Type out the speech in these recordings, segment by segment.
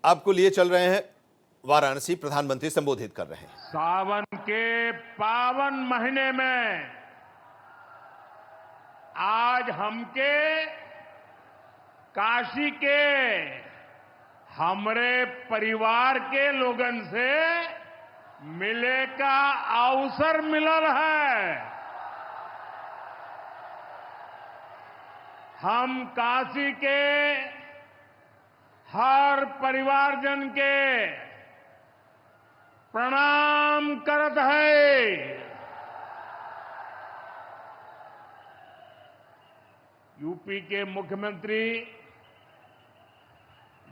आपको लिए चल रहे हैं वाराणसी, प्रधानमंत्री संबोधित कर रहे हैं। सावन के पावन महीने में आज हमके काशी के हमरे परिवार के लोगन से मिले का अवसर मिलल है। हम काशी के हर परिवारजन के प्रणाम करत है। यूपी के मुख्यमंत्री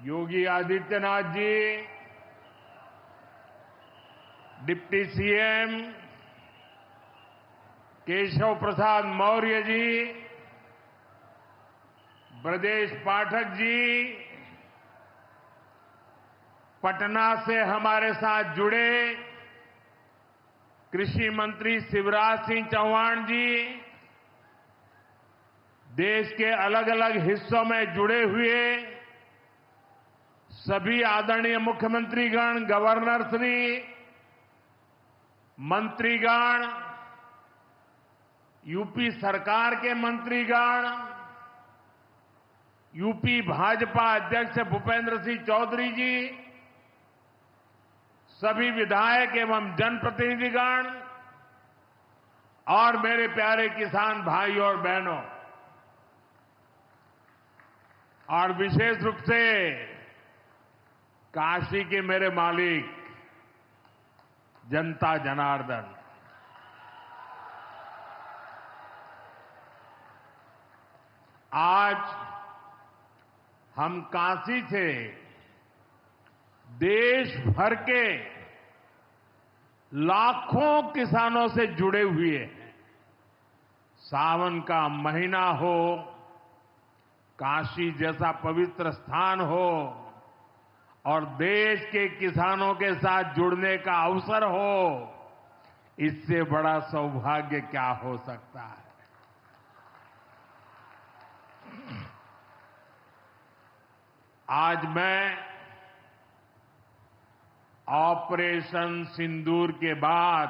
योगी आदित्यनाथ जी, डिप्टी सीएम केशव प्रसाद मौर्य जी, ब्रजेश पाठक जी, पटना से हमारे साथ जुड़े कृषि मंत्री शिवराज सिंह चौहान जी, देश के अलग अलग हिस्सों में जुड़े हुए सभी आदरणीय मुख्यमंत्रीगण, गवर्नर श्री, मंत्रीगण, यूपी सरकार के मंत्रीगण, यूपी भाजपा अध्यक्ष भूपेंद्र सिंह चौधरी जी, सभी विधायक एवं जनप्रतिनिधिगण और मेरे प्यारे किसान भाई और बहनों, और विशेष रूप से काशी के मेरे मालिक जनता जनार्दन, आज हम काशी से देश भर के लाखों किसानों से जुड़े हुए हैं। सावन का महीना हो, काशी जैसा पवित्र स्थान हो और देश के किसानों के साथ जुड़ने का अवसर हो, इससे बड़ा सौभाग्य क्या हो सकता है। आज मैं ऑपरेशन सिंदूर के बाद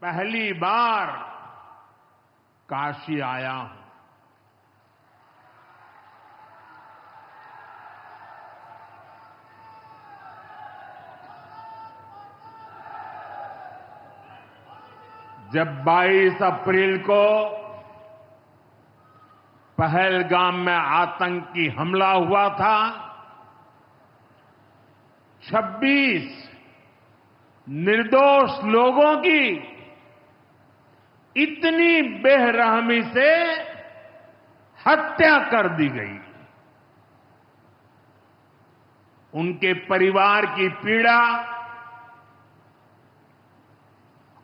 पहली बार काशी आया हूं। जब 22 अप्रैल को पहलगाम में आतंकी हमला हुआ था, 26 निर्दोष लोगों की इतनी बेरहमी से हत्या कर दी गई। उनके परिवार की पीड़ा,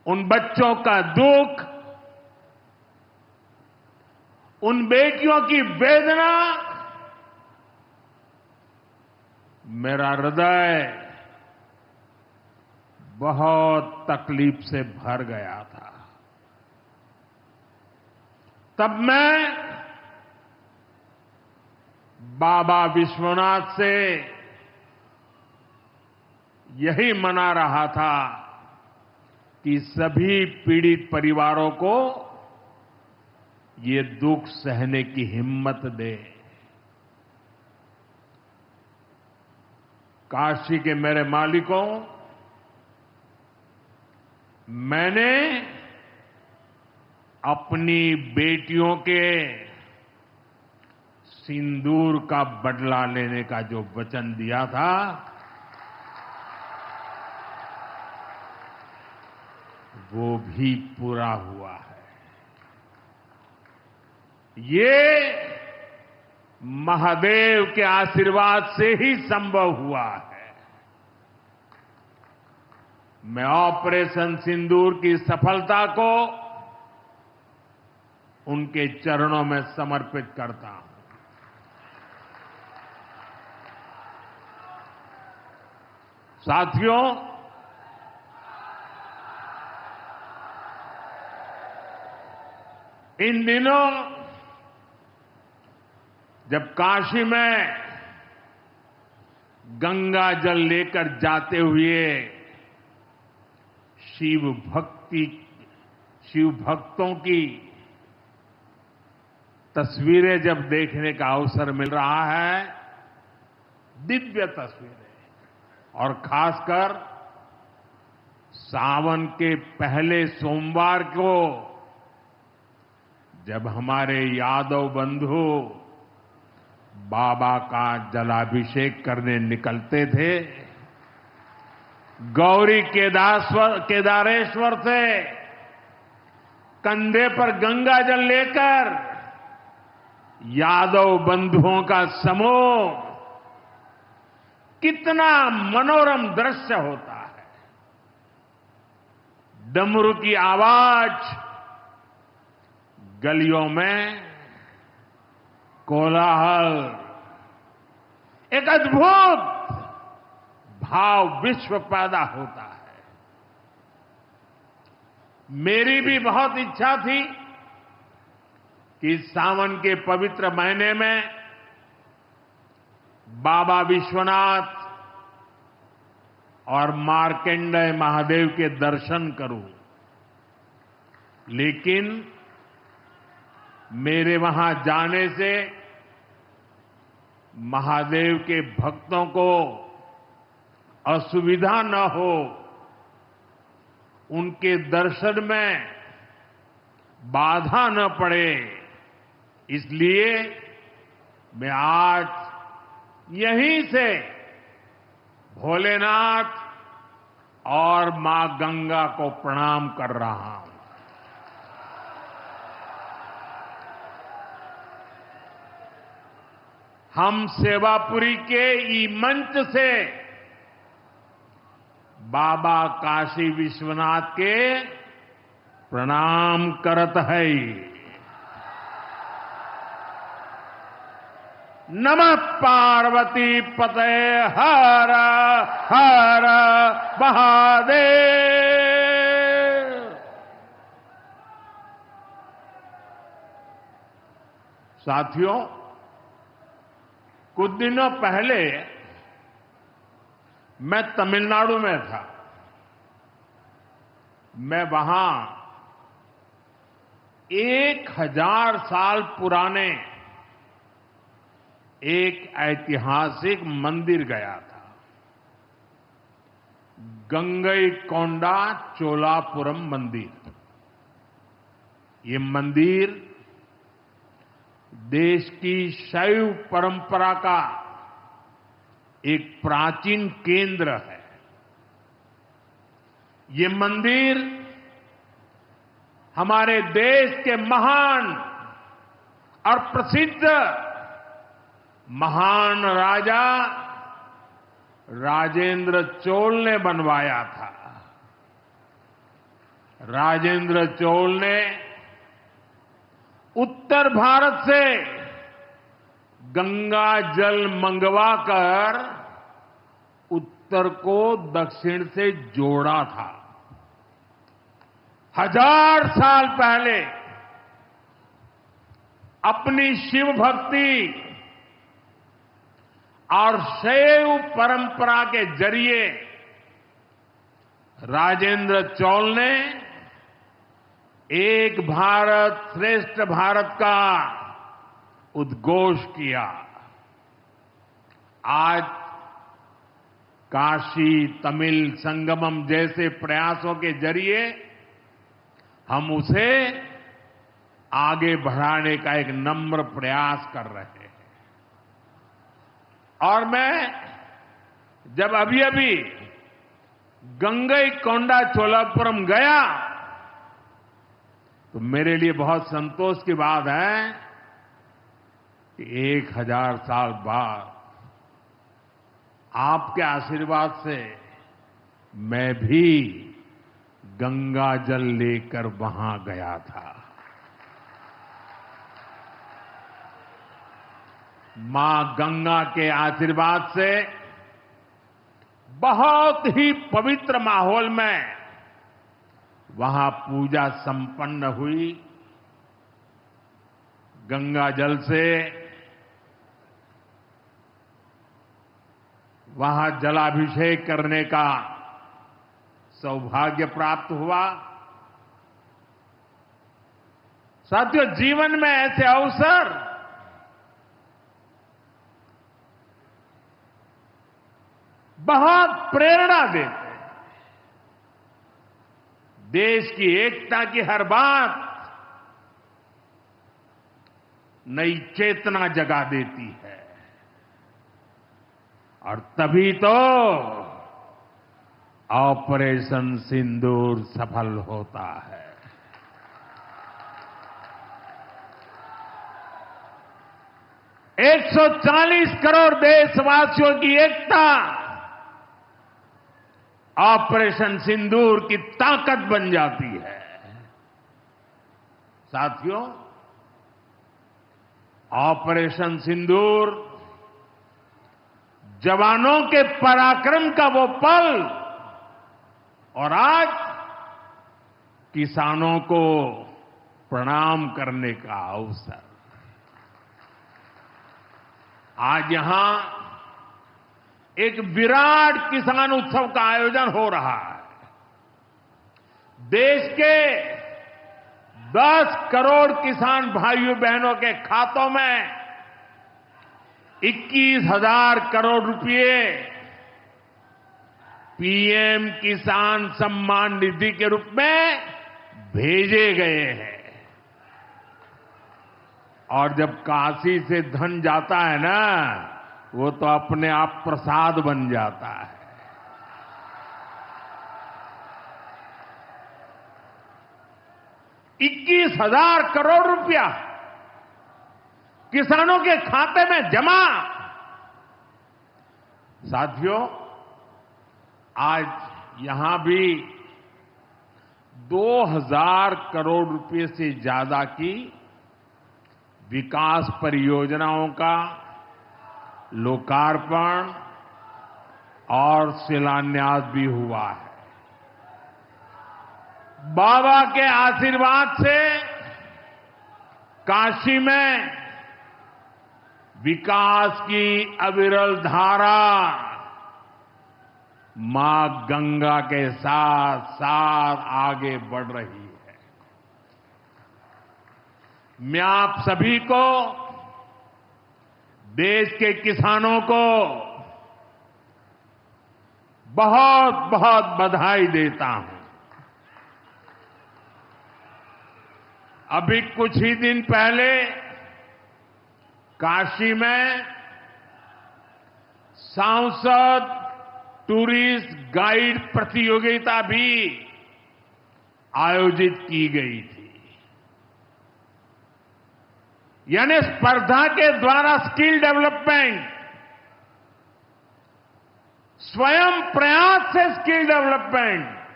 उन बच्चों का दुख, उन बेटियों की वेदना, मेरा हृदय बहुत तकलीफ से भर गया था। तब मैं बाबा विश्वनाथ से यही मना रहा था कि सभी पीड़ित परिवारों को ये दुख सहने की हिम्मत दे। काशी के मेरे मालिकों, मैंने अपनी बेटियों के सिंदूर का बदला लेने का जो वचन दिया था, वो भी पूरा हुआ है। ये महादेव के आशीर्वाद से ही संभव हुआ है। मैं ऑपरेशन सिंदूर की सफलता को उनके चरणों में समर्पित करता हूं। साथियों, इन दिनों जब काशी में गंगा जल लेकर जाते हुए शिव भक्तों की तस्वीरें जब देखने का अवसर मिल रहा है, दिव्य तस्वीरें, और खासकर सावन के पहले सोमवार को जब हमारे यादव बंधु बाबा का जलाभिषेक करने निकलते थे, गौरी केदारेश्वर से कंधे पर गंगा जल लेकर यादव बंधुओं का समूह, कितना मनोरम दृश्य होता है। डमरू की आवाज, गलियों में कोलाहल, एक अद्भुत भाव विश्व पैदा होता है। मेरी भी बहुत इच्छा थी कि सावन के पवित्र महीने में बाबा विश्वनाथ और मार्कंडेय महादेव के दर्शन करूं, लेकिन मेरे वहां जाने से महादेव के भक्तों को असुविधा न हो, उनके दर्शन में बाधा न पड़े, इसलिए मैं आज यहीं से भोलेनाथ और मां गंगा को प्रणाम कर रहा हूं। हम सेवापुरी के ई मंच से बाबा काशी विश्वनाथ के प्रणाम करत है। नमः पार्वती पते हर हर महादेव। साथियों, कुछ दिनों पहले मैं तमिलनाडु में था। मैं वहां 1000 साल पुराने एक ऐतिहासिक मंदिर गया था, गंगईकोंडा चोलापुरम मंदिर। ये मंदिर देश की शैव परंपरा का एक प्राचीन केंद्र है। ये मंदिर हमारे देश के महान और प्रसिद्ध महान राजा राजेंद्र चोल ने बनवाया था। राजेंद्र चोल ने उत्तर भारत से गंगा जल मंगवाकर उत्तर को दक्षिण से जोड़ा था। 1000 साल पहले अपनी शिव भक्ति और शैव परंपरा के जरिए राजेंद्र चोल ने एक भारत श्रेष्ठ भारत का उद्घोष किया। आज काशी तमिल संगमम जैसे प्रयासों के जरिए हम उसे आगे बढ़ाने का एक नम्र प्रयास कर रहे हैं। और मैं जब अभी गंगईकोंडा चोलापुरम गया तो मेरे लिए बहुत संतोष की बात है कि 1000 साल बाद आपके आशीर्वाद से मैं भी गंगा जल लेकर वहां गया था। मां गंगा के आशीर्वाद से बहुत ही पवित्र माहौल में वहां पूजा संपन्न हुई। गंगा जल से वहां जलाभिषेक करने का सौभाग्य प्राप्त हुआ। साथियों, जीवन में ऐसे अवसर बहुत प्रेरणा देते हैं। देश की एकता की हर बात नई चेतना जगा देती है और तभी तो ऑपरेशन सिंदूर सफल होता है। 140 करोड़ देशवासियों की एकता ऑपरेशन सिंदूर की ताकत बन जाती है। साथियों, ऑपरेशन सिंदूर जवानों के पराक्रम का वो पल और आज किसानों को प्रणाम करने का अवसर। आज यहां एक विराट किसान उत्सव का आयोजन हो रहा है। देश के 10 करोड़ किसान भाइयों बहनों के खातों में 21,000 करोड़ रुपए पीएम किसान सम्मान निधि के रूप में भेजे गए हैं। और जब काशी से धन जाता है ना, वो तो अपने आप प्रसाद बन जाता है। ₹21,000 करोड़ रुपया किसानों के खाते में जमा। साथियों, आज यहां भी 2,000 करोड़ रुपए से ज्यादा की विकास परियोजनाओं का लोकार्पण और शिलान्यास भी हुआ है। बाबा के आशीर्वाद से काशी में विकास की अविरल धारा मां गंगा के साथ साथ आगे बढ़ रही है। मैं आप सभी को, देश के किसानों को बहुत बहुत बधाई देता हूं। अभी कुछ ही दिन पहले काशी में सांसद टूरिस्ट गाइड प्रतियोगिता भी आयोजित की गई थी। यानी स्पर्धा के द्वारा स्किल डेवलपमेंट, स्वयं प्रयास से स्किल डेवलपमेंट,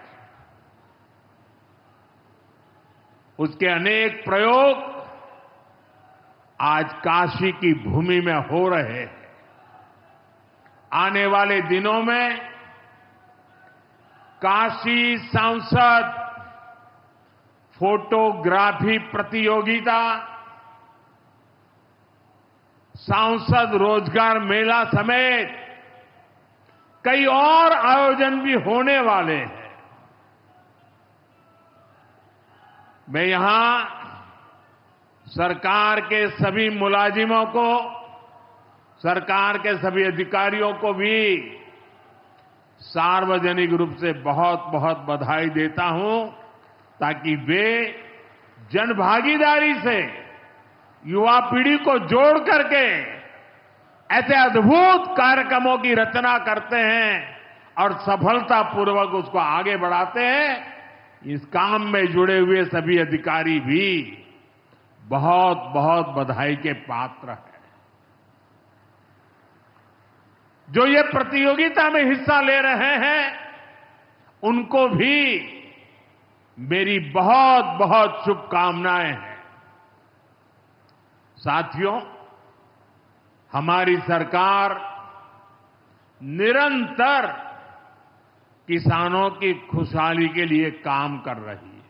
उसके अनेक प्रयोग आज काशी की भूमि में हो रहे हैं। आने वाले दिनों में काशी सांसद फोटोग्राफी प्रतियोगिता, सांसद रोजगार मेला समेत कई और आयोजन भी होने वाले हैं। मैं यहां सरकार के सभी मुलाजिमों को, सरकार के सभी अधिकारियों को भी सार्वजनिक रूप से बहुत बहुत बधाई देता हूं, ताकि वे जनभागीदारी से युवा पीढ़ी को जोड़ करके ऐसे अद्भुत कार्यक्रमों की रचना करते हैं और सफलतापूर्वक उसको आगे बढ़ाते हैं। इस काम में जुड़े हुए सभी अधिकारी भी बहुत बहुत बधाई के पात्र हैं। जो ये प्रतियोगिता में हिस्सा ले रहे हैं, उनको भी मेरी बहुत बहुत शुभकामनाएं हैं। साथियों, हमारी सरकार निरंतर किसानों की खुशहाली के लिए काम कर रही है।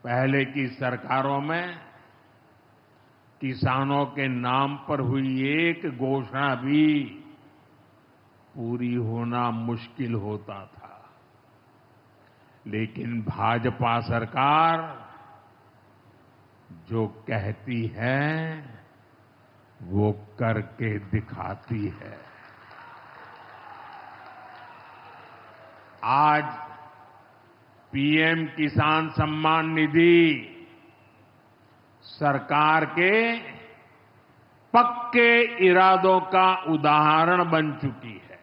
पहले की सरकारों में किसानों के नाम पर हुई एक घोषणा भी पूरी होना मुश्किल होता था। लेकिन भाजपा सरकार जो कहती है वो करके दिखाती है। आज पीएम किसान सम्मान निधि सरकार के पक्के इरादों का उदाहरण बन चुकी है।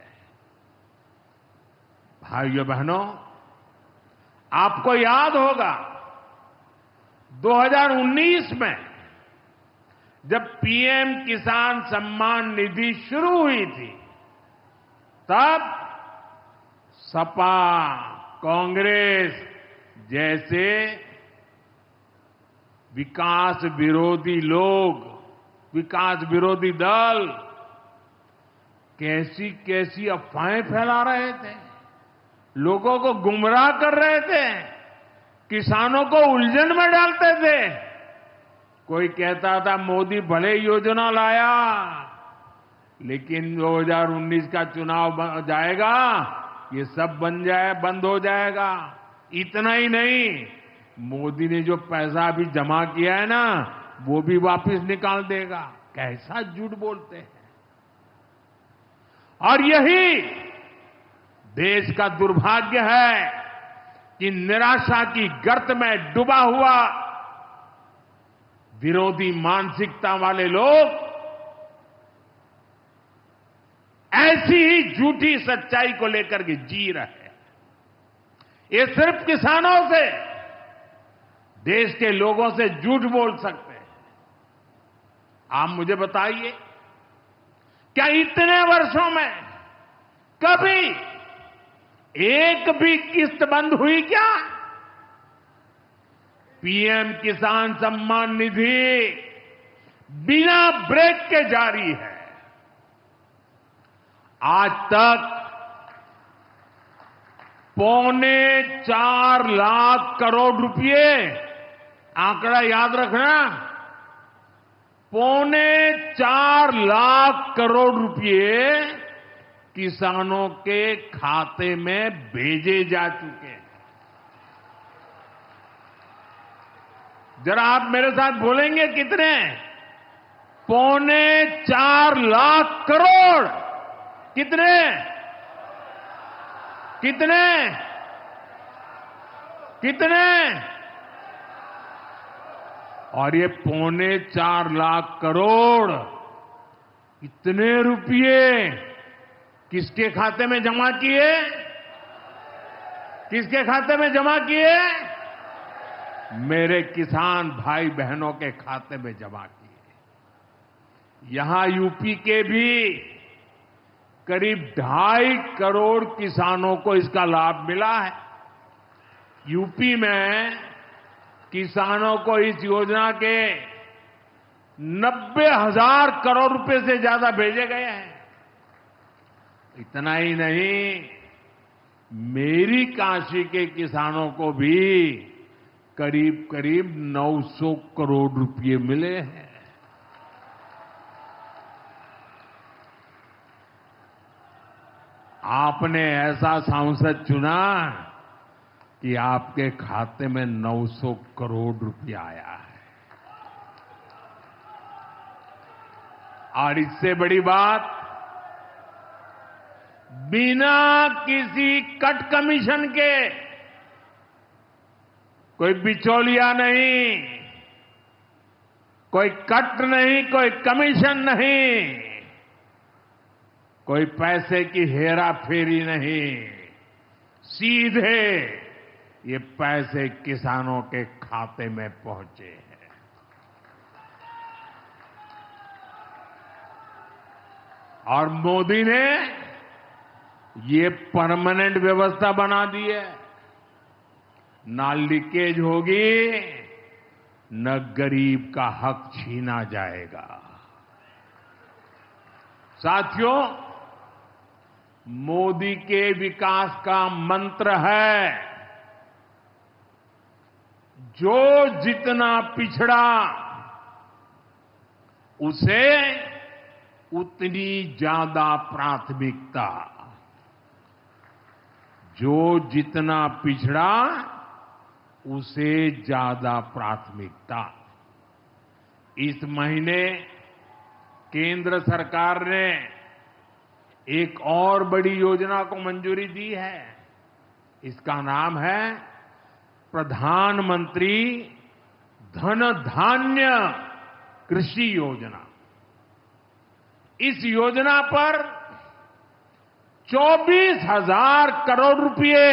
भाइयों बहनों, आपको याद होगा 2019 में जब पीएम किसान सम्मान निधि शुरू हुई थी, तब सपा, कांग्रेस जैसे विकास विरोधी लोग, विकास विरोधी दल कैसी कैसी अफवाहें फैला रहे थे, लोगों को गुमराह कर रहे थे, किसानों को उलझन में डालते थे। कोई कहता था मोदी भले योजना लाया, लेकिन 2019 का चुनाव जाएगा, ये सब बंद हो जाएगा। इतना ही नहीं, मोदी ने जो पैसा अभी जमा किया है ना, वो भी वापस निकाल देगा। कैसा झूठ बोलते हैं। और यही देश का दुर्भाग्य है कि निराशा की गर्त में डूबा हुआ विरोधी मानसिकता वाले लोग ऐसी ही झूठी सच्चाई को लेकर के जी रहे हैं। ये सिर्फ किसानों से, देश के लोगों से झूठ बोल सकते हैं। आप मुझे बताइए, क्या इतने वर्षों में कभी एक भी किस्त बंद हुई क्या? पीएम किसान सम्मान निधि बिना ब्रेक के जारी है। आज तक 4.25 लाख करोड़ रुपए, आंकड़ा याद रखना, 4.25 लाख करोड़ रुपए किसानों के खाते में भेजे जा चुके हैं। जरा आप मेरे साथ बोलेंगे कितने? 4.25 लाख करोड़। कितने? कितने? कितने? और ये 4.25 लाख करोड़ इतने रुपये किसके खाते में जमा किए? किसके खाते में जमा किए? मेरे किसान भाई बहनों के खाते में जमा किए। यहां यूपी के भी करीब 2.5 करोड़ किसानों को इसका लाभ मिला है। यूपी में किसानों को इस योजना के 90,000 करोड़ रुपए से ज्यादा भेजे गए हैं। इतना ही नहीं, मेरी काशी के किसानों को भी करीब करीब 900 करोड़ रुपए मिले हैं। आपने ऐसा सांसद चुना कि आपके खाते में 900 करोड़ रुपया आया है। और इससे बड़ी बात, बिना किसी कट कमीशन के, कोई बिचौलिया नहीं, कोई कट नहीं, कोई कमीशन नहीं, कोई पैसे की हेरा फेरी नहीं, सीधे ये पैसे किसानों के खाते में पहुंचे हैं। और मोदी ने ये परमानेंट व्यवस्था बना दी है। ना लीकेज होगी, न गरीब का हक छीना जाएगा। साथियों, मोदी के विकास का मंत्र है, जो जितना पिछड़ा उसे उतनी ज्यादा प्राथमिकता। जो जितना पिछड़ा उसे ज्यादा प्राथमिकता। इस महीने केंद्र सरकार ने एक और बड़ी योजना को मंजूरी दी है। इसका नाम है प्रधानमंत्री धन धान्य कृषि योजना। इस योजना पर 24,000 करोड़ रुपए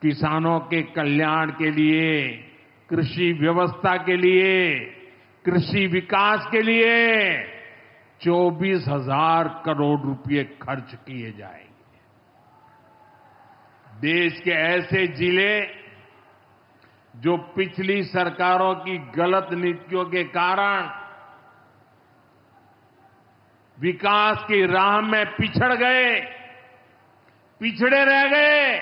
किसानों के कल्याण के लिए, कृषि व्यवस्था के लिए, कृषि विकास के लिए 24,000 करोड़ रुपए खर्च किए जाएंगे। देश के ऐसे जिले जो पिछली सरकारों की गलत नीतियों के कारण विकास की राह में पिछड़ गए, पिछड़े रह गए,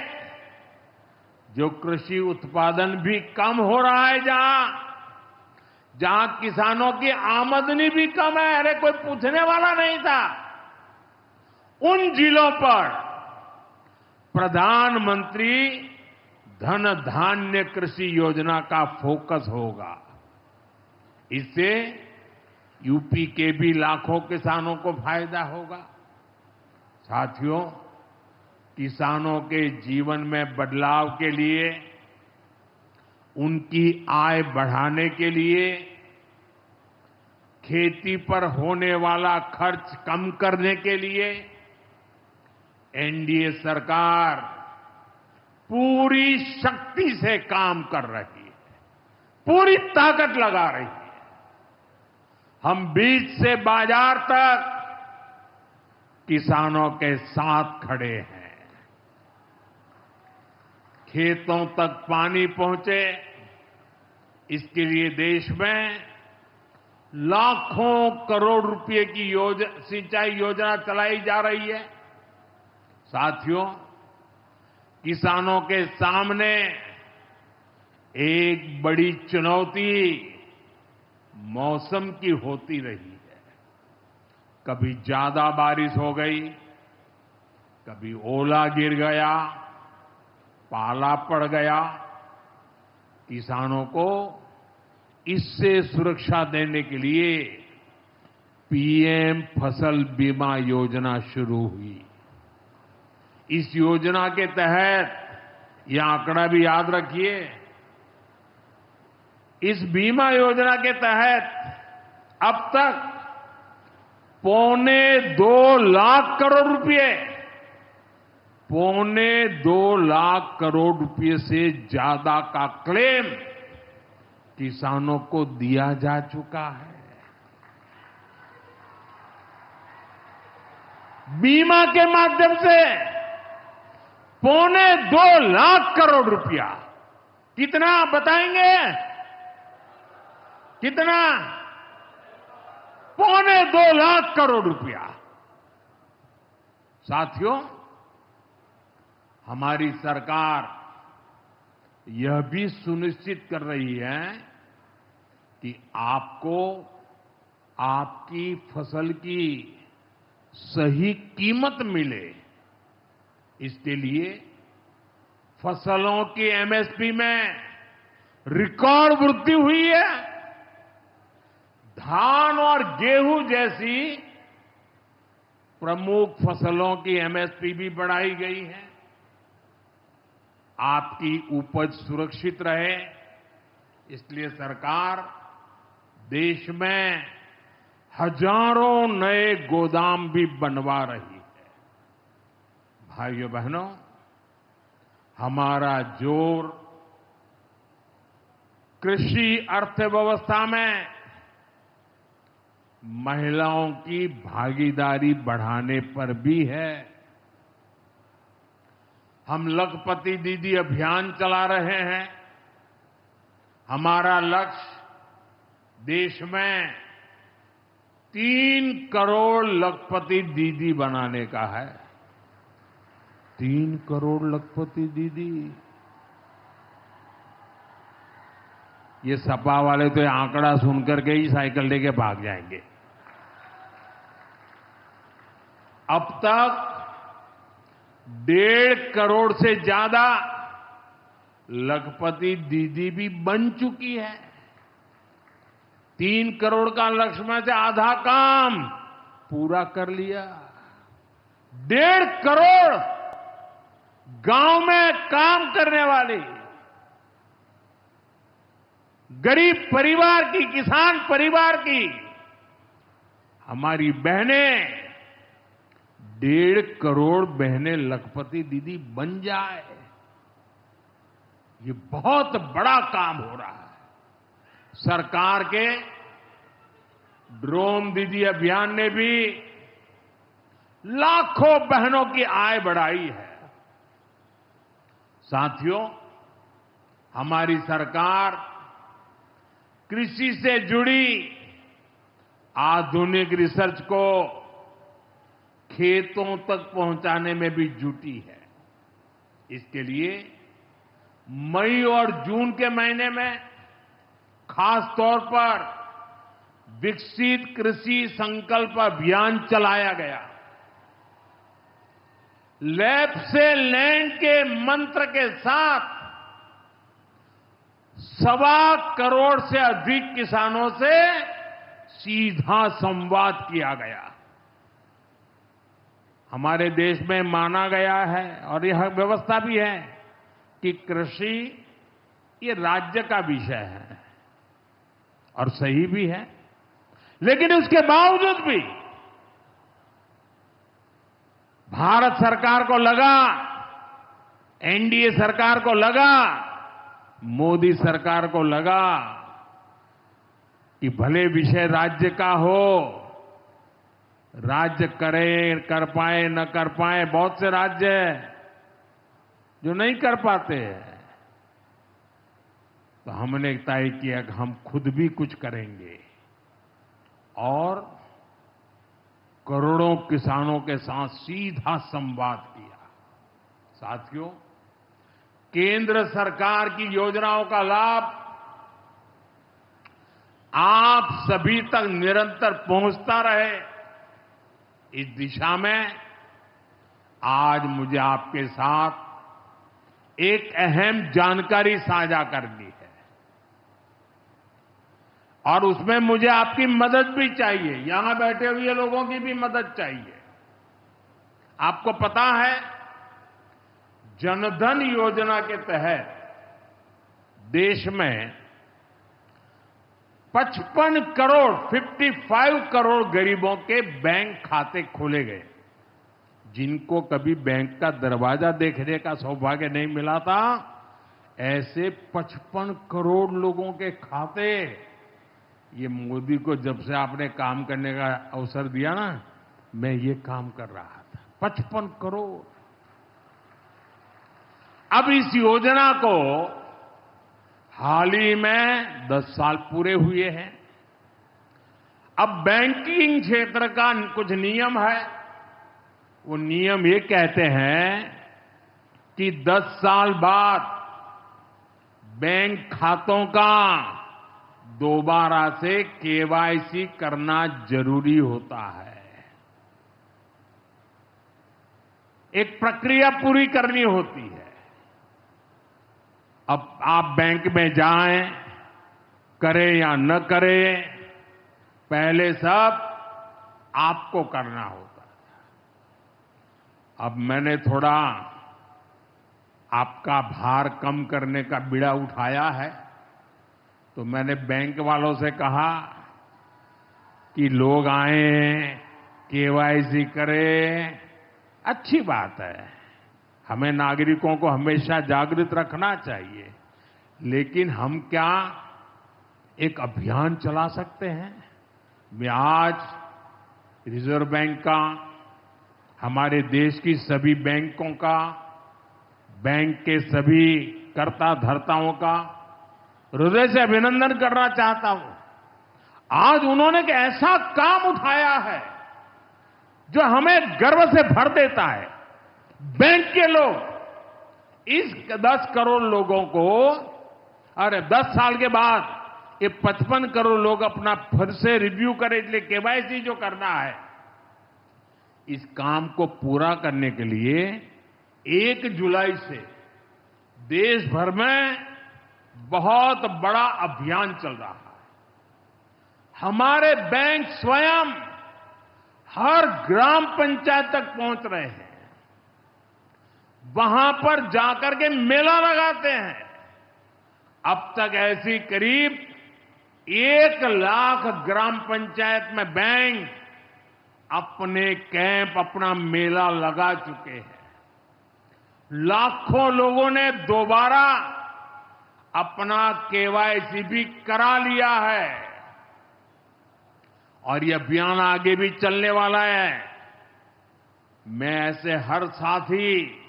जो कृषि उत्पादन भी कम हो रहा है, जहां किसानों की आमदनी भी कम है, अरे कोई पूछने वाला नहीं था, उन जिलों पर प्रधानमंत्री धन धान्य कृषि योजना का फोकस होगा। इससे यूपी के भी लाखों किसानों को फायदा होगा। साथियों, किसानों के जीवन में बदलाव के लिए, उनकी आय बढ़ाने के लिए, खेती पर होने वाला खर्च कम करने के लिए एनडीए सरकार पूरी शक्ति से काम कर रही है, पूरी ताकत लगा रही है। हम बीज से बाजार तक किसानों के साथ खड़े हैं। खेतों तक पानी पहुंचे, इसके लिए देश में लाखों करोड़ रुपए की सिंचाई योजना चलाई जा रही है। साथियों, किसानों के सामने एक बड़ी चुनौती मौसम की होती रही है। कभी ज्यादा बारिश हो गई, कभी ओला गिर गया, पाला पड़ गया। किसानों को इससे सुरक्षा देने के लिए पीएम फसल बीमा योजना शुरू हुई। इस योजना के तहत यह आंकड़ा भी याद रखिए, इस बीमा योजना के तहत अब तक 2.25 लाख करोड़ रुपए, 2.25 लाख करोड़ रुपए से ज्यादा का क्लेम किसानों को दिया जा चुका है। बीमा के माध्यम से 2.25 लाख करोड़ रुपया, कितना बताएंगे? कितना? 2.25 लाख करोड़ रुपया। साथियों, हमारी सरकार यह भी सुनिश्चित कर रही है कि आपको आपकी फसल की सही कीमत मिले। इसके लिए फसलों की एमएसपी में रिकॉर्ड वृद्धि हुई है। धान और गेहूं जैसी प्रमुख फसलों की एमएसपी भी बढ़ाई गई है। आपकी उपज सुरक्षित रहे, इसलिए सरकार देश में हजारों नए गोदाम भी बनवा रही है। भाइयों बहनों, हमारा जोर कृषि अर्थव्यवस्था में महिलाओं की भागीदारी बढ़ाने पर भी है। हम लखपति दीदी अभियान चला रहे हैं। हमारा लक्ष्य देश में 3 करोड़ लखपति दीदी बनाने का है। 3 करोड़ लखपति दीदी। ये सपा वाले तो ये आंकड़ा सुनकर के ही साइकिल लेके भाग जाएंगे। अब तक 1.5 करोड़ से ज्यादा लखपति दीदी भी बन चुकी है। 3 करोड़ का लक्ष्य में से आधा काम पूरा कर लिया। 1.5 करोड़ गांव में काम करने वाली गरीब परिवार की, किसान परिवार की हमारी बहनें, 1.5 करोड़ बहनें लखपति दीदी बन जाए, ये बहुत बड़ा काम हो रहा है। सरकार के ड्रोन दीदी अभियान ने भी लाखों बहनों की आय बढ़ाई है। साथियों, हमारी सरकार कृषि से जुड़ी आधुनिक रिसर्च को खेतों तक पहुंचाने में भी जुटी है। इसके लिए मई और जून के महीने में खास तौर पर विकसित कृषि संकल्प अभियान चलाया गया। लैब से लैंड के मंत्र के साथ 1.25 करोड़ से अधिक किसानों से सीधा संवाद किया गया। हमारे देश में माना गया है और यह व्यवस्था भी है कि कृषि ये राज्य का विषय है और सही भी है, लेकिन उसके बावजूद भी भारत सरकार को लगा, एनडीए सरकार को लगा, मोदी सरकार को लगा कि भले विषय राज्य का हो, राज्य करे, कर पाए न कर पाए, बहुत से राज्य जो नहीं कर पाते हैं, तो हमने तय किया कि हम खुद भी कुछ करेंगे और करोड़ों किसानों के साथ सीधा संवाद किया। साथियों, केंद्र सरकार की योजनाओं का लाभ आप सभी तक निरंतर पहुंचता रहे, इस दिशा में आज मुझे आपके साथ एक अहम जानकारी साझा करनी है और उसमें मुझे आपकी मदद भी चाहिए। यहां बैठे हुए लोगों की भी मदद चाहिए। आपको पता है, जनधन योजना के तहत देश में 55 करोड़ गरीबों के बैंक खाते खोले गए। जिनको कभी बैंक का दरवाजा देखने का सौभाग्य नहीं मिला था, ऐसे 55 करोड़ लोगों के खाते, ये मोदी को जब से आपने काम करने का अवसर दिया ना, मैं ये काम कर रहा था। 55 करोड़। अब इस योजना को हाल ही में 10 साल पूरे हुए हैं। अब बैंकिंग क्षेत्र का कुछ नियम है। वो नियम ये कहते हैं कि 10 साल बाद बैंक खातों का दोबारा से केवाईसी करना जरूरी होता है। एक प्रक्रिया पूरी करनी होती है। अब आप बैंक में जाएं, करें या न करें, पहले सब आपको करना होता है। अब मैंने थोड़ा आपका भार कम करने का बीड़ा उठाया है, तो मैंने बैंक वालों से कहा कि लोग आएं, केवाईसी करें, अच्छी बात है। हमें नागरिकों को हमेशा जागृत रखना चाहिए, लेकिन हम क्या एक अभियान चला सकते हैं? मैं आज रिजर्व बैंक का, हमारे देश की सभी बैंकों का, बैंक के सभी कर्ता धर्ताओं का हृदय से अभिनंदन करना चाहता हूं। आज उन्होंने एक ऐसा काम उठाया है जो हमें गर्व से भर देता है। बैंक के लोग इस 10 करोड़ लोगों को, अरे 10 साल के बाद ये 55 करोड़ लोग अपना फिर से रिव्यू करें, इसलिए केवाईसी जो करना है, इस काम को पूरा करने के लिए 1 जुलाई से देश भर में बहुत बड़ा अभियान चल रहा है। हमारे बैंक स्वयं हर ग्राम पंचायत तक पहुंच रहे हैं, वहां पर जाकर के मेला लगाते हैं। अब तक ऐसी करीब 1 लाख ग्राम पंचायत में बैंक अपने कैंप, अपना मेला लगा चुके हैं। लाखों लोगों ने दोबारा अपना केवाईसी भी करा लिया है और ये अभियान आगे भी चलने वाला है। मैं ऐसे हर साथी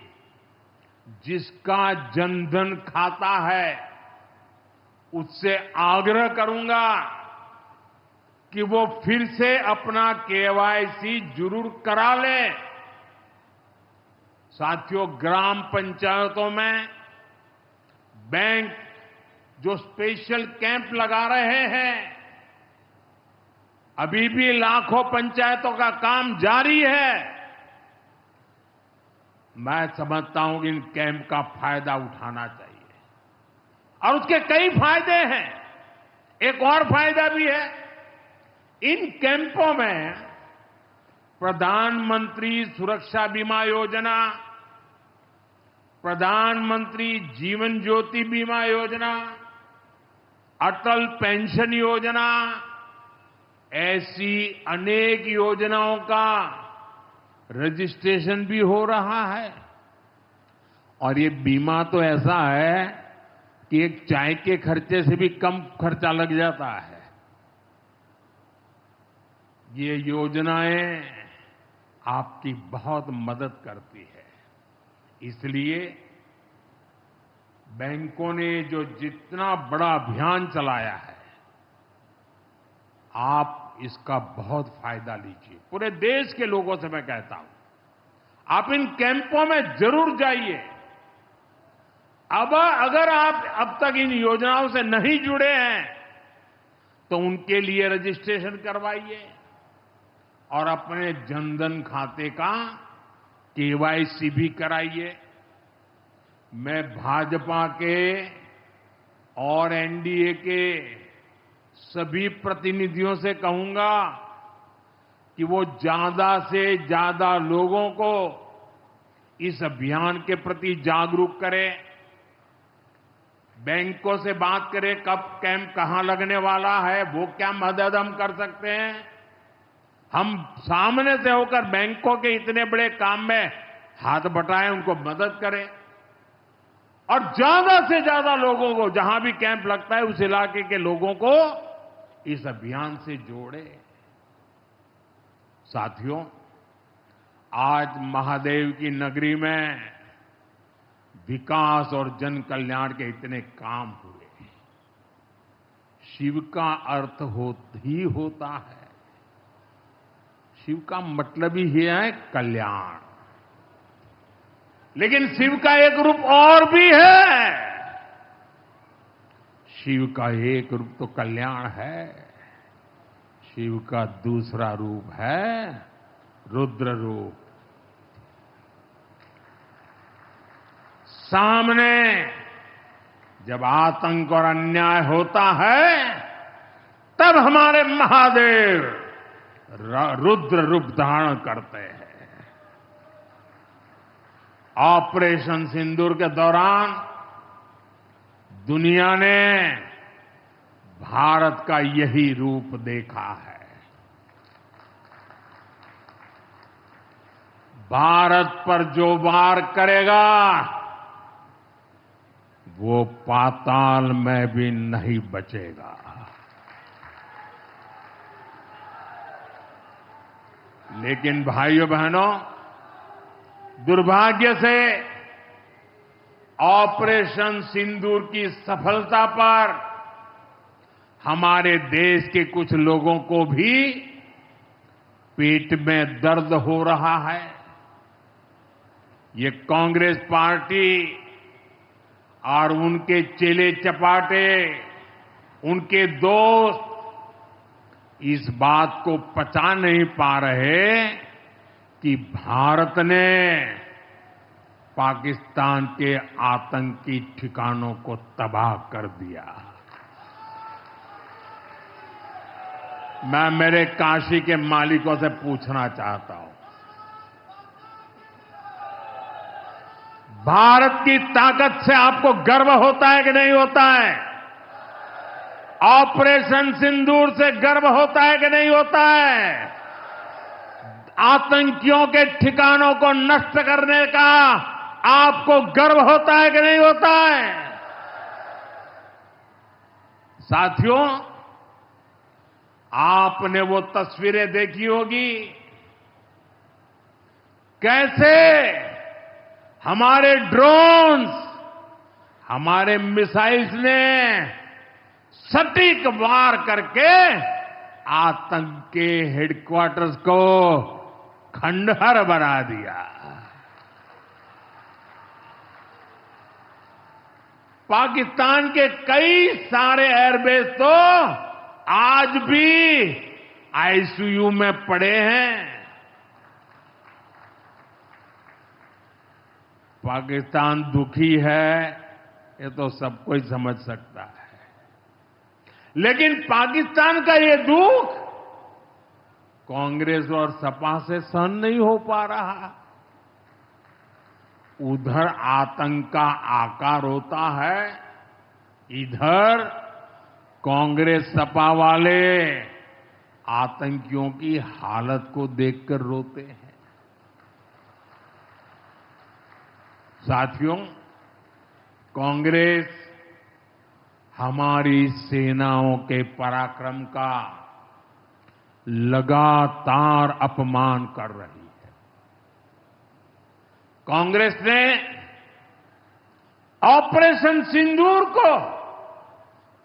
जिसका जनधन खाता है उससे आग्रह करूंगा कि वो फिर से अपना केवाईसी जरूर करा ले। साथियों, ग्राम पंचायतों में बैंक जो स्पेशल कैंप लगा रहे हैं, अभी भी लाखों पंचायतों का काम जारी है। मैं समझता हूं कि इन कैंप का फायदा उठाना चाहिए और उसके कई फायदे हैं। एक और फायदा भी है, इन कैंपों में प्रधानमंत्री सुरक्षा बीमा योजना, प्रधानमंत्री जीवन ज्योति बीमा योजना, अटल पेंशन योजना, ऐसी अनेक योजनाओं का रजिस्ट्रेशन भी हो रहा है। और ये बीमा तो ऐसा है कि एक चाय के खर्चे से भी कम खर्चा लग जाता है। ये योजनाएं आपकी बहुत मदद करती है। इसलिए बैंकों ने जो जितना बड़ा अभियान चलाया है, आप इसका बहुत फायदा लीजिए। पूरे देश के लोगों से मैं कहता हूं, आप इन कैंपों में जरूर जाइए। अब अगर आप अब तक इन योजनाओं से नहीं जुड़े हैं तो उनके लिए रजिस्ट्रेशन करवाइए और अपने जनधन खाते का केवाईसी भी कराइए। मैं भाजपा के और एनडीए के सभी प्रतिनिधियों से कहूंगा कि वो ज्यादा से ज्यादा लोगों को इस अभियान के प्रति जागरूक करें। बैंकों से बात करें कब कैंप कहां लगने वाला है, वो क्या मदद हम कर सकते हैं। हम सामने से होकर बैंकों के इतने बड़े काम में हाथ बटाएं, उनको मदद करें और ज्यादा से ज्यादा लोगों को, जहां भी कैंप लगता है उस इलाके के लोगों को इस अभियान से जोड़े। साथियों, आज महादेव की नगरी में विकास और जन कल्याण के इतने काम हुए। शिव का अर्थ ही होता है, शिव का मतलब ही है कल्याण। लेकिन शिव का एक रूप और भी है। शिव का एक रूप तो कल्याण है, शिव का दूसरा रूप है रुद्र रूप। सामने जब आतंक और अन्याय होता है, तब हमारे महादेव रुद्र रूप धारण करते हैं। ऑपरेशन सिंदूर के दौरान दुनिया ने भारत का यही रूप देखा है। भारत पर जो वार करेगा वो पाताल में भी नहीं बचेगा। लेकिन भाइयों बहनों, दुर्भाग्य से ऑपरेशन सिंदूर की सफलता पर हमारे देश के कुछ लोगों को भी पेट में दर्द हो रहा है। ये कांग्रेस पार्टी और उनके चेले चपाटे, उनके दोस्त इस बात को पचा नहीं पा रहे कि भारत ने पाकिस्तान के आतंकी ठिकानों को तबाह कर दिया। मैं मेरे काशी के मालिकों से पूछना चाहता हूं, भारत की ताकत से आपको गर्व होता है कि नहीं होता है? ऑपरेशन सिंदूर से गर्व होता है कि नहीं होता है? आतंकियों के ठिकानों को नष्ट करने का आपको गर्व होता है कि नहीं होता है? साथियों, आपने वो तस्वीरें देखी होगी, कैसे हमारे ड्रोन्स, हमारे मिसाइल्स ने सटीक वार करके आतंक के हेडक्वार्टर्स को खंडहर बना दिया। पाकिस्तान के कई सारे एयरबेस तो आज भी आईसीयू में पड़े हैं। पाकिस्तान दुखी है, ये तो सब कोई समझ सकता है, लेकिन पाकिस्तान का ये दुख कांग्रेस और सपा से सहन नहीं हो पा रहा। उधर आतंक का आकार होता है, इधर कांग्रेस सपा वाले आतंकियों की हालत को देखकर रोते हैं। साथियों, कांग्रेस हमारी सेनाओं के पराक्रम का लगातार अपमान कर रही है। कांग्रेस ने ऑपरेशन सिंदूर को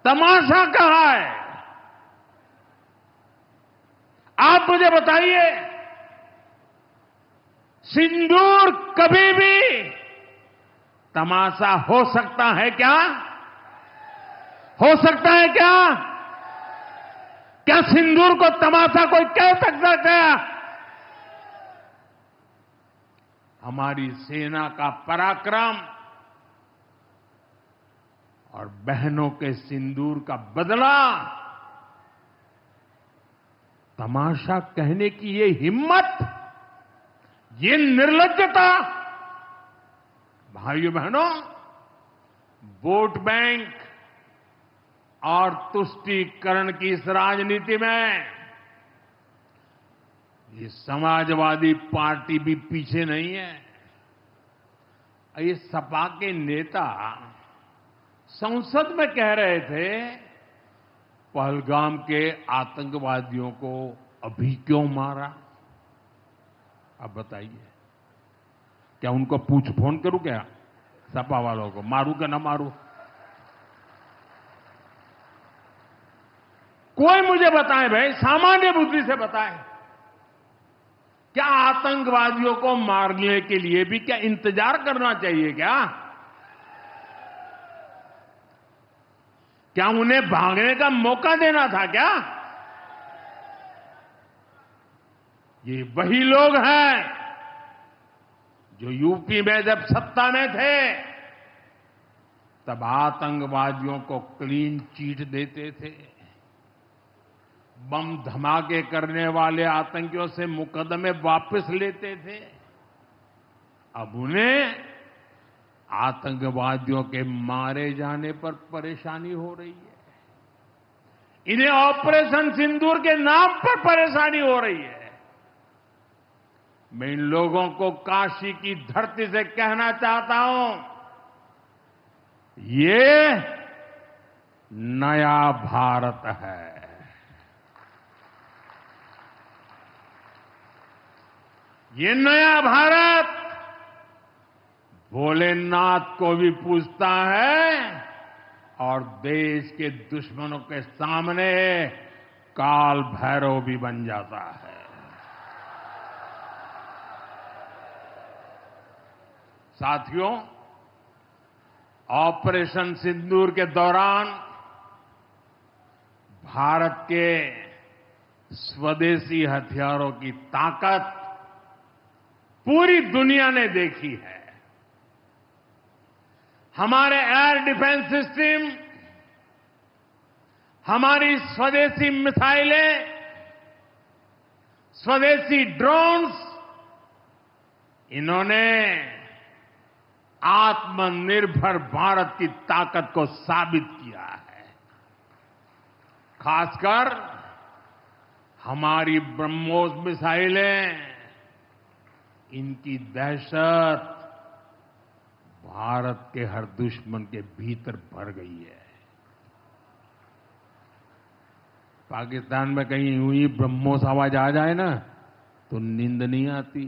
तमाशा कहा है। आप मुझे बताइए, सिंदूर कभी भी तमाशा हो सकता है क्या? हो सकता है क्या? क्या सिंदूर को तमाशा कोई कह सकता है क्या? हमारी सेना का पराक्रम और बहनों के सिंदूर का बदला तमाशा कहने की ये हिम्मत, ये निर्लज्जता, भाइयों बहनों, वोट बैंक और तुष्टीकरण की इस राजनीति में ये समाजवादी पार्टी भी पीछे नहीं है। ये सपा के नेता संसद में कह रहे थे, पहलगाम के आतंकवादियों को अभी क्यों मारा? अब बताइए, क्या उनको पूछ फोन करूं क्या? सपा वालों को मारूं क्या ना मारूं? कोई मुझे बताए भाई, सामान्य बुद्धि से बताए, क्या आतंकवादियों को मारने के लिए भी क्या इंतजार करना चाहिए क्या? क्या उन्हें भागने का मौका देना था क्या? ये वही लोग हैं जो यूपी में जब सत्ता में थे तब आतंकवादियों को क्लीन चिट देते थे, बम धमाके करने वाले आतंकियों से मुकदमे वापस लेते थे। अब उन्हें आतंकवादियों के मारे जाने पर परेशानी हो रही है। इन्हें ऑपरेशन सिंदूर के नाम पर परेशानी हो रही है। मैं इन लोगों को काशी की धरती से कहना चाहता हूं, ये नया भारत है। ये नया भारत भोलेनाथ को भी पूजता है और देश के दुश्मनों के सामने काल भैरव भी बन जाता है। साथियों, ऑपरेशन सिंदूर के दौरान भारत के स्वदेशी हथियारों की ताकत पूरी दुनिया ने देखी है। हमारे एयर डिफेंस सिस्टम, हमारी स्वदेशी मिसाइलें, स्वदेशी ड्रोन्स, इन्होंने आत्मनिर्भर भारत की ताकत को साबित किया है। खासकर हमारी ब्रह्मोस मिसाइलें, इनकी दहशत भारत के हर दुश्मन के भीतर भर गई है। पाकिस्तान में कहीं यूं ही ब्रह्मोस आवाज आ जाए ना तो नींद नहीं आती।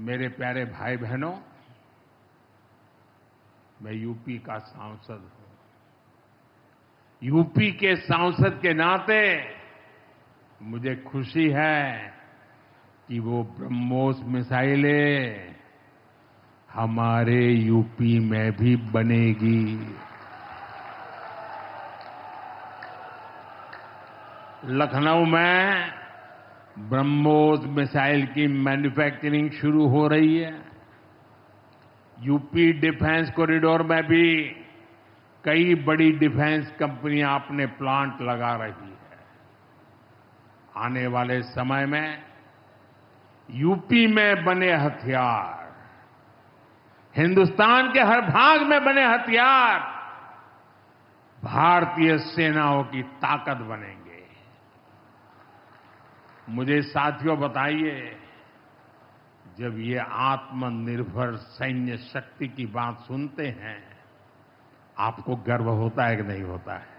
मेरे प्यारे भाई बहनों, मैं यूपी का सांसद हूं। यूपी के सांसद के नाते मुझे खुशी है कि वो ब्रह्मोस मिसाइलें हमारे यूपी में भी बनेगी। लखनऊ में ब्रह्मोस मिसाइल की मैन्युफैक्चरिंग शुरू हो रही है। यूपी डिफेंस कॉरिडोर में भी कई बड़ी डिफेंस कंपनियां अपने प्लांट लगा रही है। आने वाले समय में यूपी में बने हथियार, हिंदुस्तान के हर भाग में बने हथियार भारतीय सेनाओं की ताकत बनेंगे। मुझे साथियों बताइए, जब ये आत्मनिर्भर सैन्य शक्ति की बात सुनते हैं, आपको गर्व होता है कि नहीं होता है?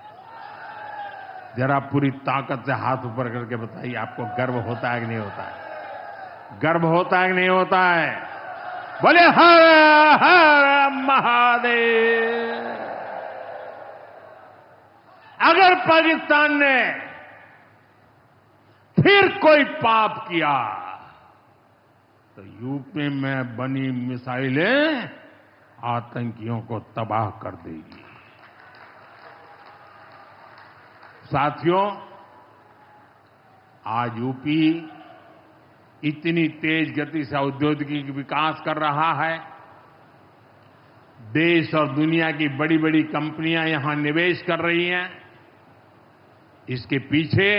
जरा पूरी ताकत से हाथ ऊपर करके बताइए, आपको गर्व होता है कि नहीं होता है? गर्व होता है कि नहीं होता है? बोले हर हर महादेव। अगर पाकिस्तान ने फिर कोई पाप किया तो यूपी में बनी मिसाइलें आतंकियों को तबाह कर देगी। साथियों, आज यूपी इतनी तेज गति से औद्योगिक विकास कर रहा है। देश और दुनिया की बड़ी बड़ी कंपनियां यहां निवेश कर रही हैं। इसके पीछे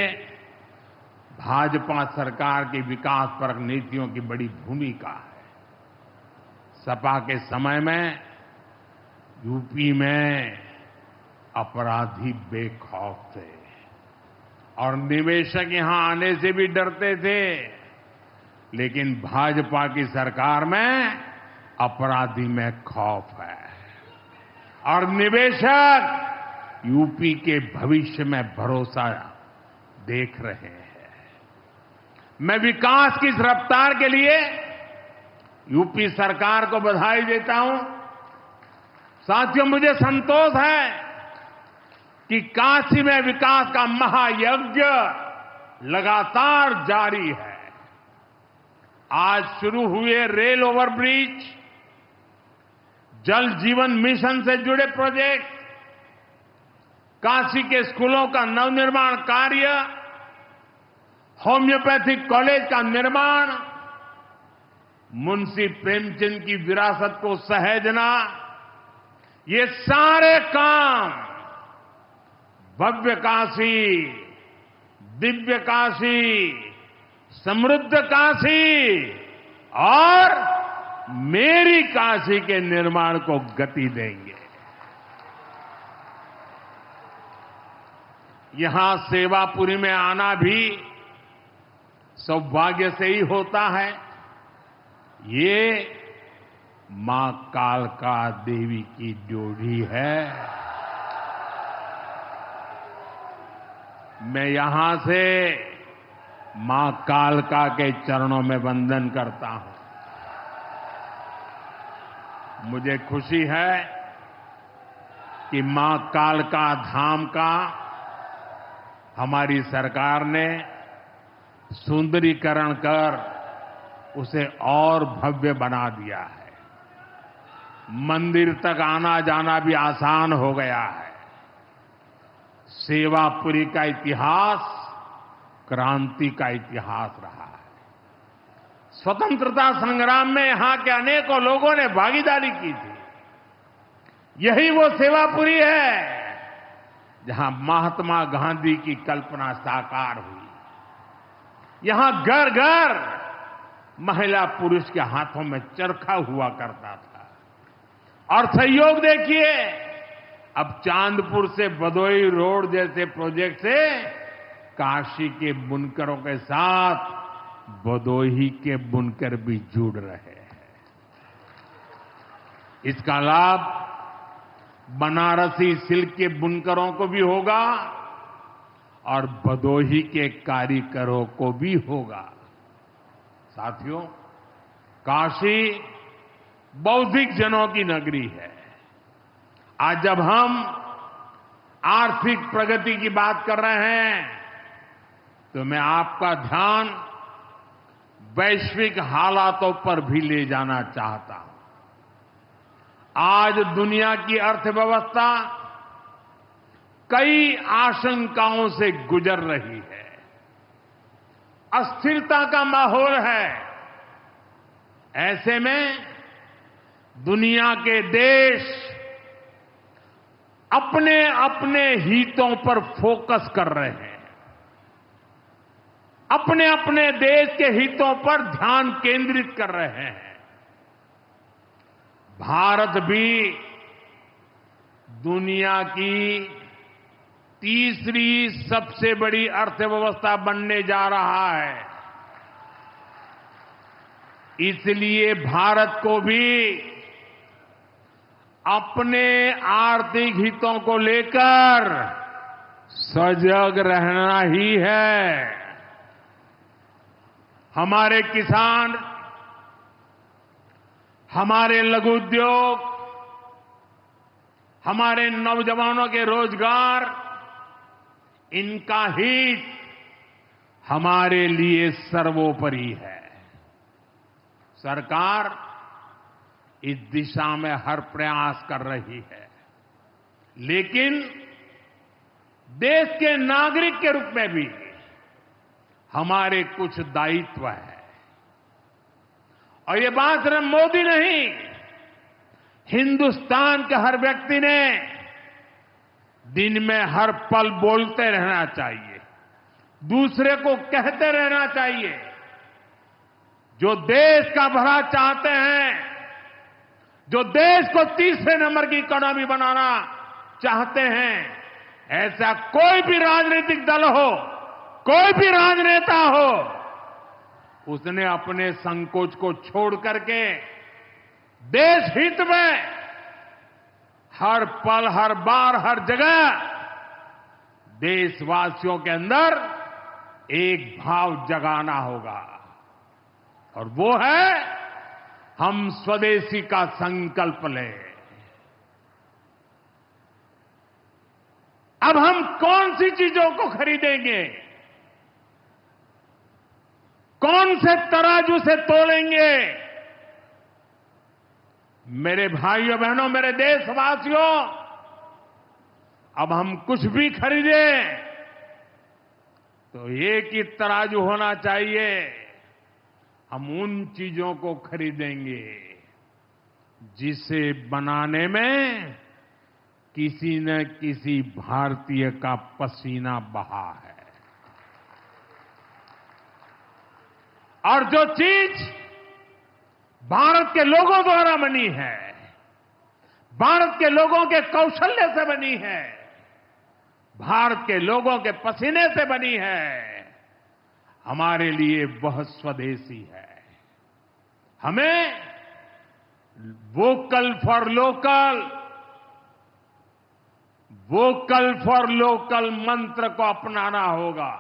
भाजपा सरकार की विकासपरक नीतियों की बड़ी भूमिका है। सपा के समय में यूपी में अपराधी बेखौफ थे और निवेशक यहां आने से भी डरते थे, लेकिन भाजपा की सरकार में अपराधी में खौफ है और निवेशक यूपी के भविष्य में भरोसा देख रहे हैं। मैं विकास की इस रफ्तार के लिए यूपी सरकार को बधाई देता हूं। साथियों, मुझे संतोष है कि काशी में विकास का महायज्ञ लगातार जारी है। आज शुरू हुए रेल ओवरब्रिज, जल जीवन मिशन से जुड़े प्रोजेक्ट, काशी के स्कूलों का नवनिर्माण कार्य, होम्योपैथिक कॉलेज का निर्माण, मुंशी प्रेमचंद की विरासत को सहेजना, ये सारे काम भव्य काशी, दिव्य काशी, समृद्ध काशी और मेरी काशी के निर्माण को गति देंगे। यहां सेवापुरी में आना भी सौभाग्य से ही होता है। ये मां कालका देवी की ड्योढ़ी है। मैं यहां से मां कालका के चरणों में वंदन करता हूं। मुझे खुशी है कि मां कालका धाम का हमारी सरकार ने सुंदरीकरण कर उसे और भव्य बना दिया है। मंदिर तक आना जाना भी आसान हो गया है। सेवापुरी का इतिहास क्रांति का इतिहास रहा है। स्वतंत्रता संग्राम में यहां के अनेकों लोगों ने भागीदारी की थी। यही वो सेवापुरी है जहां महात्मा गांधी की कल्पना साकार हुई। यहां घर घर महिला पुरुष के हाथों में चरखा हुआ करता था। और सहयोग देखिए, अब चांदपुर से भदोही रोड जैसे प्रोजेक्ट से काशी के बुनकरों के साथ भदोही के बुनकर भी जुड़ रहे हैं। इसका लाभ बनारसी सिल्क के बुनकरों को भी होगा और भदोही के कारीगरों को भी होगा। साथियों, काशी बौद्धिक जनों की नगरी है। आज जब हम आर्थिक प्रगति की बात कर रहे हैं तो मैं आपका ध्यान वैश्विक हालातों पर भी ले जाना चाहता हूं। आज दुनिया की अर्थव्यवस्था कई आशंकाओं से गुजर रही है। अस्थिरता का माहौल है। ऐसे में दुनिया के देश अपने अपने हितों पर फोकस कर रहे हैं। अपने अपने देश के हितों पर ध्यान केंद्रित कर रहे हैं। भारत भी दुनिया की तीसरी सबसे बड़ी अर्थव्यवस्था बनने जा रहा है। इसलिए भारत को भी अपने आर्थिक हितों को लेकर सजग रहना ही है। हमारे किसान, हमारे लघु उद्योग, हमारे नौजवानों के रोजगार, इनका हित हमारे लिए सर्वोपरि है। सरकार इस दिशा में हर प्रयास कर रही है, लेकिन देश के नागरिक के रूप में भी हमारे कुछ दायित्व है। और ये बात सिर्फ मोदी नहीं, हिंदुस्तान के हर व्यक्ति ने दिन में हर पल बोलते रहना चाहिए, दूसरे को कहते रहना चाहिए। जो देश का भला चाहते हैं, जो देश को तीसरे नंबर की इकोनॉमी बनाना चाहते हैं, ऐसा कोई भी राजनीतिक दल हो, कोई भी राजनेता हो, उसने अपने संकोच को छोड़ करके देश हित में हर पल, हर बार, हर जगह देशवासियों के अंदर एक भाव जगाना होगा, और वो है हम स्वदेशी का संकल्प लें। अब हम कौन सी चीजों को खरीदेंगे, कौन से तराजू से तोलेंगे? मेरे भाइयों बहनों, मेरे देशवासियों, अब हम कुछ भी खरीदें तो एक ही तराजू होना चाहिए। हम उन चीजों को खरीदेंगे जिसे बनाने में किसी न किसी भारतीय का पसीना बहा है। और जो चीज भारत के लोगों द्वारा बनी है, भारत के लोगों के कौशल्य से बनी है, भारत के लोगों के पसीने से बनी है, हमारे लिए वह स्वदेशी है। हमें vocal for local, vocal for local मंत्र को अपनाना होगा।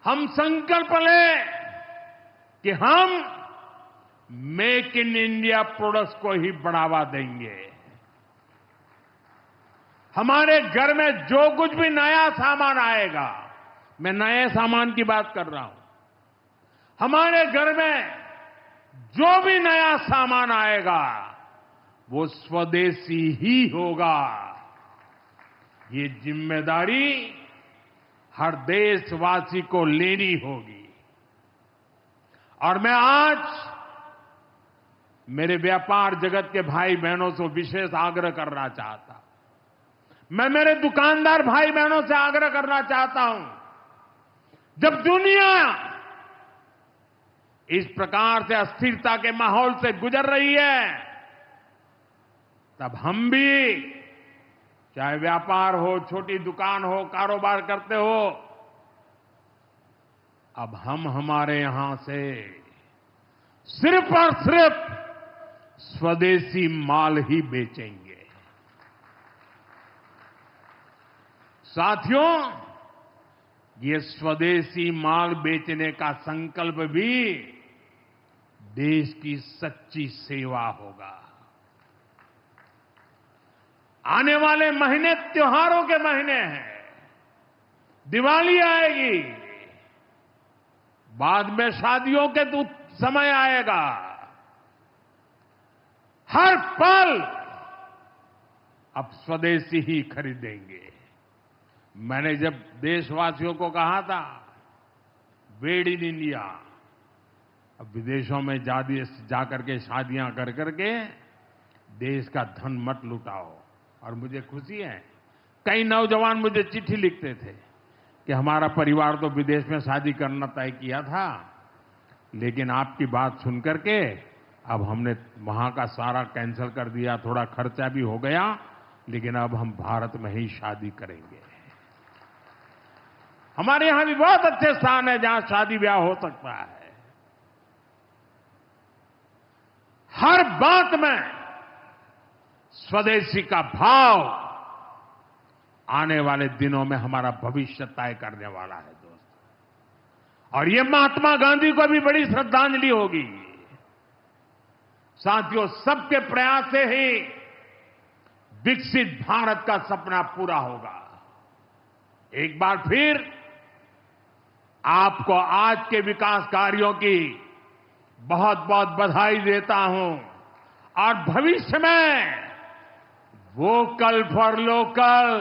हम संकल्प लें कि हम मेक इन इंडिया प्रोडक्ट्स को ही बढ़ावा देंगे। हमारे घर में जो कुछ भी नया सामान आएगा, मैं नए सामान की बात कर रहा हूं, हमारे घर में जो भी नया सामान आएगा वो स्वदेशी ही होगा। ये जिम्मेदारी हर देशवासी को लेनी होगी। और मैं आज मेरे व्यापार जगत के भाई बहनों से विशेष आग्रह करना चाहता हूं। मैं मेरे दुकानदार भाई बहनों से आग्रह करना चाहता हूं, जब दुनिया इस प्रकार से अस्थिरता के माहौल से गुजर रही है, तब हम भी, चाहे व्यापार हो, छोटी दुकान हो, कारोबार करते हो, अब हम हमारे यहां से सिर्फ और सिर्फ स्वदेशी माल ही बेचेंगे। साथियों, ये स्वदेशी माल बेचने का संकल्प भी देश की सच्ची सेवा होगा। आने वाले महीने त्योहारों के महीने हैं, दिवाली आएगी, बाद में शादियों के समय आएगा। हर पल अब स्वदेशी ही खरीदेंगे। मैंने जब देशवासियों को कहा था मेड इन इंडिया, अब विदेशों में जाकर के शादियां कर करके देश का धन मत लुटाओ। और मुझे खुशी है, कई नौजवान मुझे चिट्ठी लिखते थे कि हमारा परिवार तो विदेश में शादी करना तय किया था, लेकिन आपकी बात सुनकर के अब हमने वहां का सारा कैंसिल कर दिया, थोड़ा खर्चा भी हो गया, लेकिन अब हम भारत में ही शादी करेंगे। हमारे यहां भी बहुत अच्छे स्थान है जहां शादी ब्याह हो सकता है। हर बात में स्वदेशी का भाव आने वाले दिनों में हमारा भविष्य तय करने वाला है दोस्तों। और ये महात्मा गांधी को भी बड़ी श्रद्धांजलि होगी। साथियों, सबके प्रयास से ही विकसित भारत का सपना पूरा होगा। एक बार फिर आपको आज के विकास कार्यों की बहुत बहुत बधाई देता हूं और भविष्य में वोकल फॉर लोकल,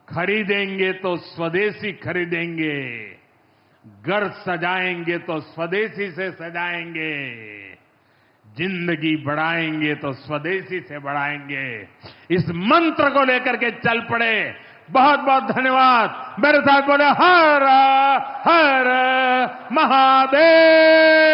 खरीदेंगे तो स्वदेशी खरीदेंगे, घर सजाएंगे तो स्वदेशी से सजाएंगे, जिंदगी बढ़ाएंगे तो स्वदेशी से बढ़ाएंगे। इस मंत्र को लेकर के चल पड़े। बहुत बहुत धन्यवाद। मेरे साथ बोले हर हर महादेव।